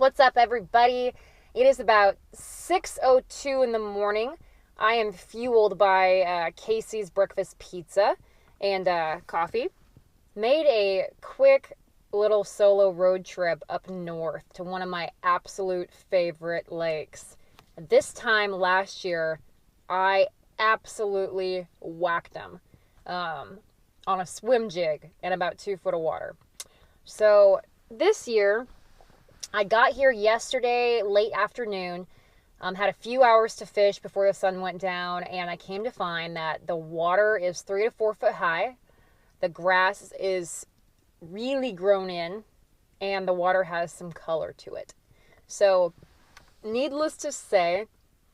What's up, everybody? It is about 6:02 in the morning. I am fueled by Casey's breakfast pizza and coffee. Made a quick little solo road trip up north to one of my absolute favorite lakes. This time last year, I absolutely whacked them on a swim jig in about 2 foot of water. So this year, I got here yesterday late afternoon, had a few hours to fish before the sun went down, and I came to find that the water is 3 to 4 foot high, the grass is really grown in, and the water has some color to it. So, needless to say,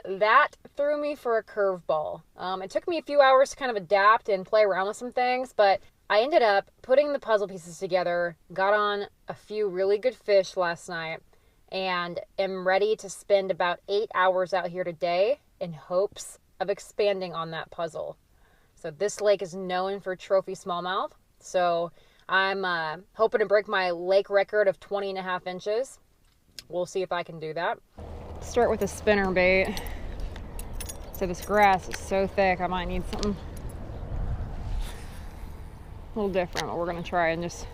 that threw me for a curveball. It took me a few hours to kind of adapt and play around with some things, but I ended up putting the puzzle pieces together, got on a few really good fish last night, and am ready to spend about 8 hours out here today in hopes of expanding on that puzzle. So this lake is known for trophy smallmouth, so I'm hoping to break my lake record of 20.5 inches. We'll see if I can do that. Start with a spinner bait. So this grass is so thick, I might need something a little different, but we're gonna try and just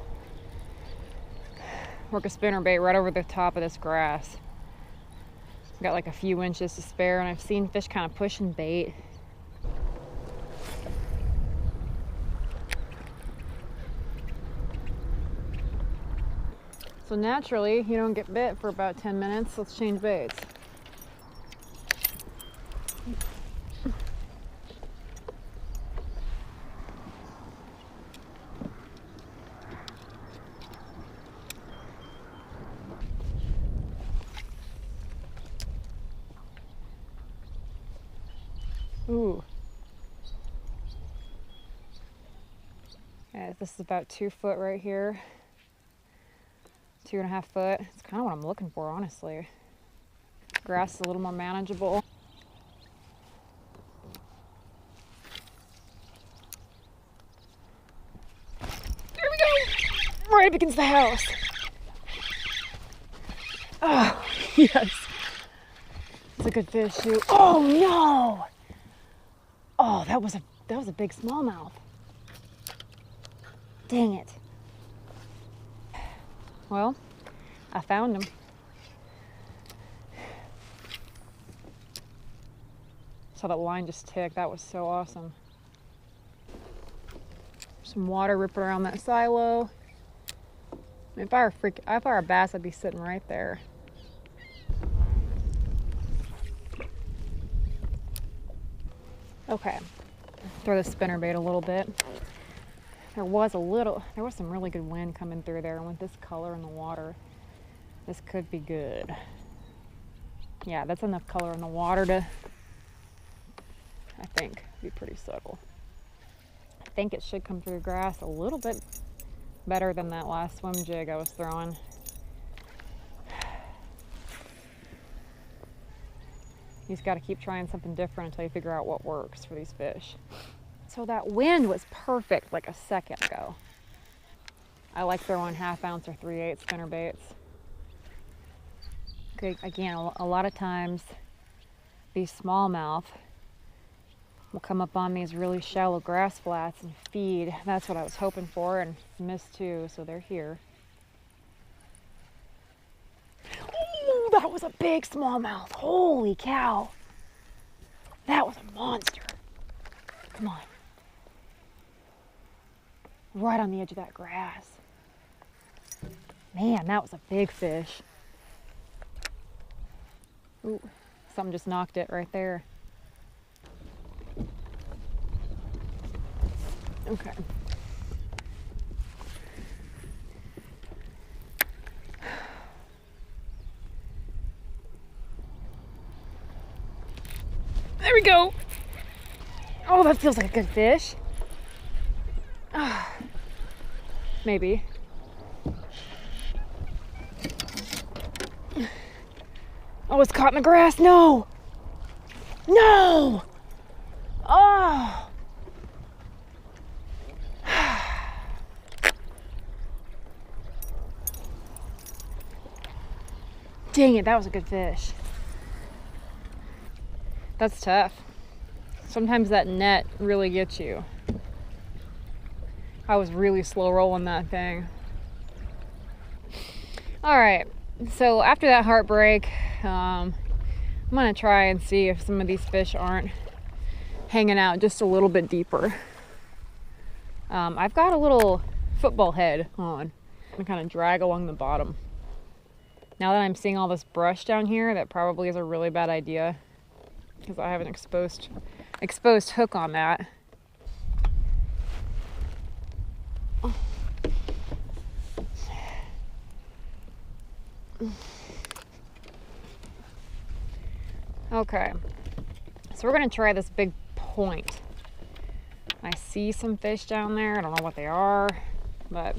work a spinner bait right over the top of this grass. Got like a few inches to spare, and I've seen fish kind of pushing bait. So naturally, you don't get bit for about 10 minutes. Let's change baits. Ooh. Yeah, this is about 2 foot right here. 2.5 foot. It's kind of what I'm looking for, honestly. Grass is a little more manageable. There we go! Right up against the house. Oh, yes. It's a good fish too. Oh no! Oh, that was a big smallmouth. Dang it. Well, I found him. Saw that line just tick. That was so awesome. Some water ripping around that silo. If I were a bass, I'd be sitting right there. Okay, throw the spinnerbait a little bit. There was some really good wind coming through there, and with this color in the water, this could be good. Yeah, that's enough color in the water to, I think, be pretty subtle. I think it should come through the grass a little bit better than that last swim jig I was throwing. You just got to keep trying something different until you figure out what works for these fish. So that wind was perfect like a second ago. I like throwing 1/2 ounce or 3/8 spinner baits. Okay, again, a lot of times these smallmouth will come up on these really shallow grass flats and feed. That's what I was hoping for, and missed too, so they're here. Ooh, that was a big smallmouth. Holy cow. That was a monster. Come on. Right on the edge of that grass. Man, that was a big fish. Ooh, something just knocked it right there. Okay. There we go. Oh, that feels like a good fish. Maybe. Oh, it's caught in the grass. No. No. Oh. Dang it, that was a good fish. That's tough. Sometimes that net really gets you. I was really slow rolling that thing. All right, so after that heartbreak, I'm gonna try and see if some of these fish aren't hanging out just a little bit deeper. I've got a little football head on and kind of drag along the bottom. Now that I'm seeing all this brush down here, that probably is a really bad idea because I have an exposed hook on that. Okay, so we're gonna try this big point. I see some fish down there. I don't know what they are, but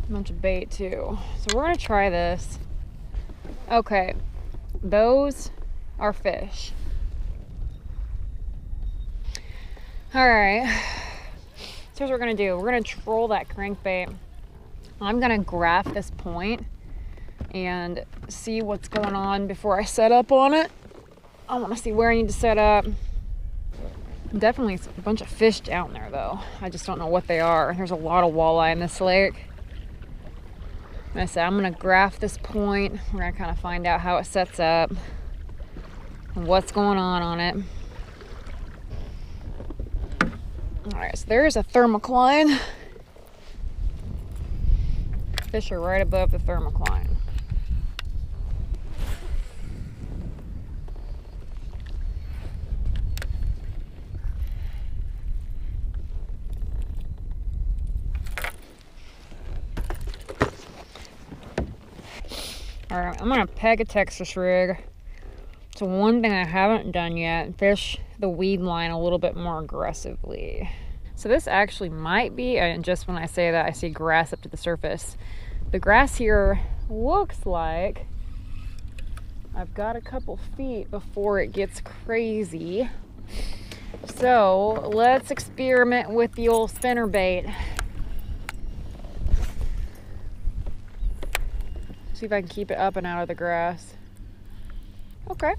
a bunch of bait too. So we're gonna try this. Okay, those are fish. All right, so here's what we're gonna do. We're gonna troll that crankbait. I'm gonna graph this point and see what's going on before I set up on it. I want to see where I need to set up. Definitely a bunch of fish down there though. I just don't know what they are. There's a lot of walleye in this lake. Like I said, I'm gonna graph this point. We're gonna kind of find out how it sets up and what's going on it. All right, so there's a thermocline. Fish are right above the thermocline. All right, I'm gonna peg a Texas rig. So one thing I haven't done yet, fish the weed line a little bit more aggressively. So this actually might be, and just when I say that, I see grass up to the surface. The grass here looks like I've got a couple feet before it gets crazy. So let's experiment with the old spinner bait. See if I can keep it up and out of the grass. Okay,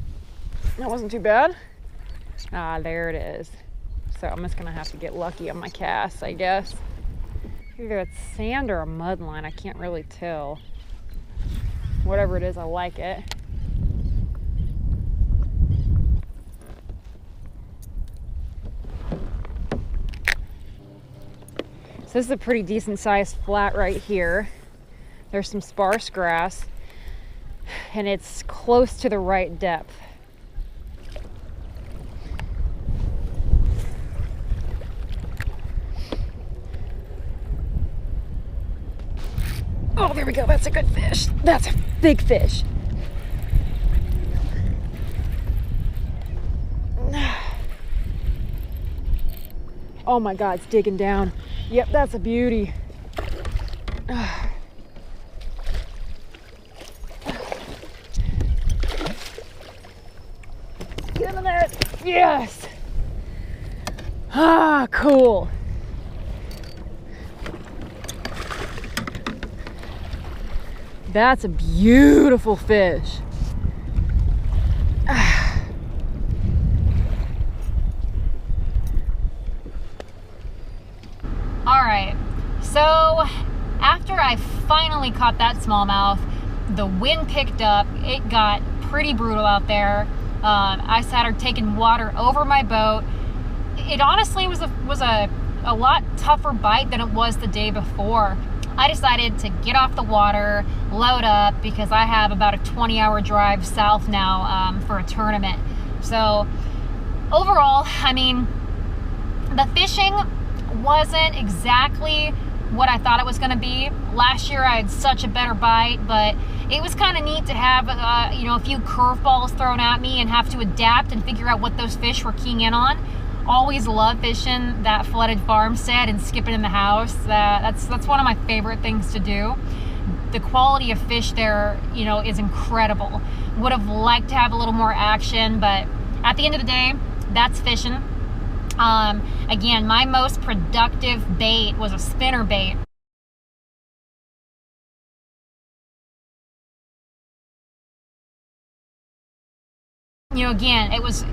that wasn't too bad. Ah, there it is. So I'm just gonna have to get lucky on my cast, I guess. Either it's sand or a mud line, I can't really tell. Whatever it is, I like it. So this is a pretty decent sized flat right here. There's some sparse grass and it's close to the right depth. Oh, there we go. That's a good fish. That's a big fish. Oh my God, it's digging down. Yep, that's a beauty. Get in there. Yes. Ah, cool. That's a beautiful fish. All right, so after I finally caught that smallmouth, the wind picked up. It got pretty brutal out there. I started taking water over my boat. It honestly was a lot tougher bite than it was the day before. I decided to get off the water, load up, because I have about a 20-hour drive south now for a tournament. So overall, I mean, the fishing wasn't exactly what I thought it was going to be. Last year I had such a better bite, but it was kind of neat to have a few curveballs thrown at me and have to adapt and figure out what those fish were keying in on. Always love fishing that flooded farmstead and skipping in the house. That's one of my favorite things to do. The quality of fish there, is incredible. Would have liked to have a little more action, but at the end of the day, that's fishing. Again, my most productive bait was a spinner bait. you know, again, it was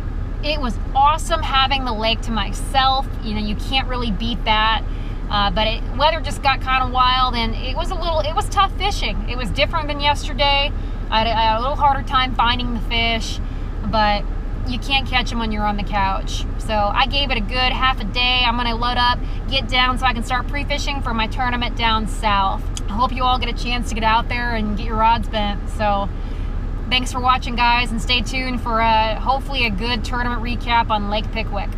awesome having the lake to myself. You know, you can't really beat that. But weather just got kind of wild, and it was tough fishing. It was different than yesterday. I had a little harder time finding the fish, but you can't catch them when you're on the couch. So I gave it a good half a day. I'm gonna load up, get down so I can start pre-fishing for my tournament down south. I hope you all get a chance to get out there and get your rods bent. So thanks for watching, guys, and stay tuned for hopefully a good tournament recap on Lake Pickwick.